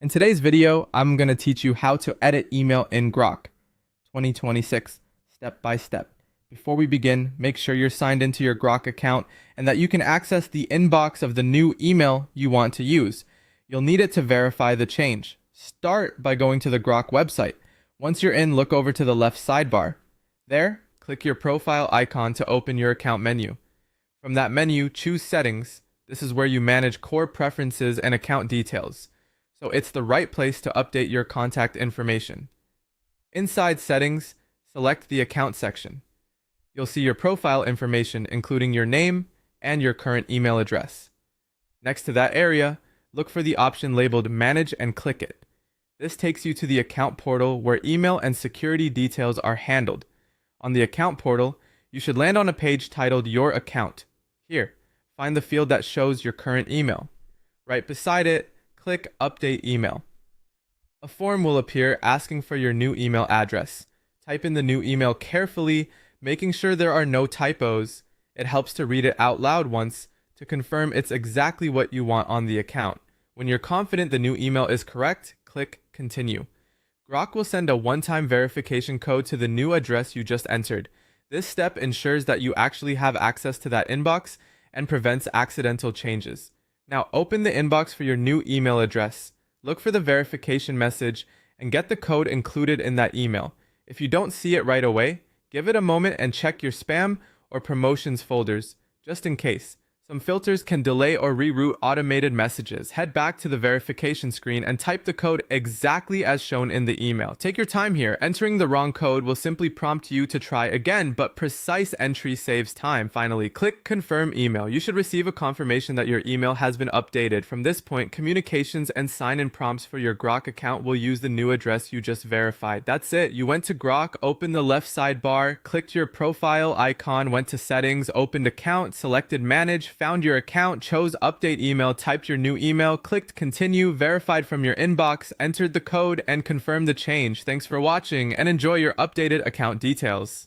In today's video, I'm going to teach you how to edit email in Grok 2026, step by step. Before we begin, make sure you're signed into your Grok account and that you can access the inbox of the new email you want to use. You'll need it to verify the change. Start by going to the Grok website. Once you're in, look over to the left sidebar. There, click your profile icon to open your account menu. From that menu, choose Settings. This is where you manage core preferences and account details. So it's the right place to update your contact information. Inside Settings, select the Account section. You'll see your profile information, including your name and your current email address. Next to that area, look for the option labeled Manage and click it. This takes you to the account portal where email and security details are handled. On the account portal, you should land on a page titled Your Account. Here, find the field that shows your current email. Right beside it, click Update Email. A form will appear asking for your new email address. Type in the new email carefully, making sure there are no typos. It helps to read it out loud once to confirm it's exactly what you want on the account. When you're confident the new email is correct, click Continue. Grok will send a one-time verification code to the new address you just entered. This step ensures that you actually have access to that inbox and prevents accidental changes. Now open the inbox for your new email address. Look for the verification message and get the code included in that email. If you don't see it right away, give it a moment and check your spam or promotions folders, just in case. Some filters can delay or reroute automated messages. Head back to the verification screen and type the code exactly as shown in the email. Take your time here. Entering the wrong code will simply prompt you to try again, but precise entry saves time. Finally, click Confirm Email. You should receive a confirmation that your email has been updated. From this point, communications and sign-in prompts for your Grok account will use the new address you just verified. That's it. You went to Grok, opened the left sidebar, clicked your profile icon, went to Settings, opened Account, selected Manage, found your account, chose Update Email, typed your new email, clicked Continue, verified from your inbox, entered the code, and confirmed the change. Thanks for watching and enjoy your updated account details.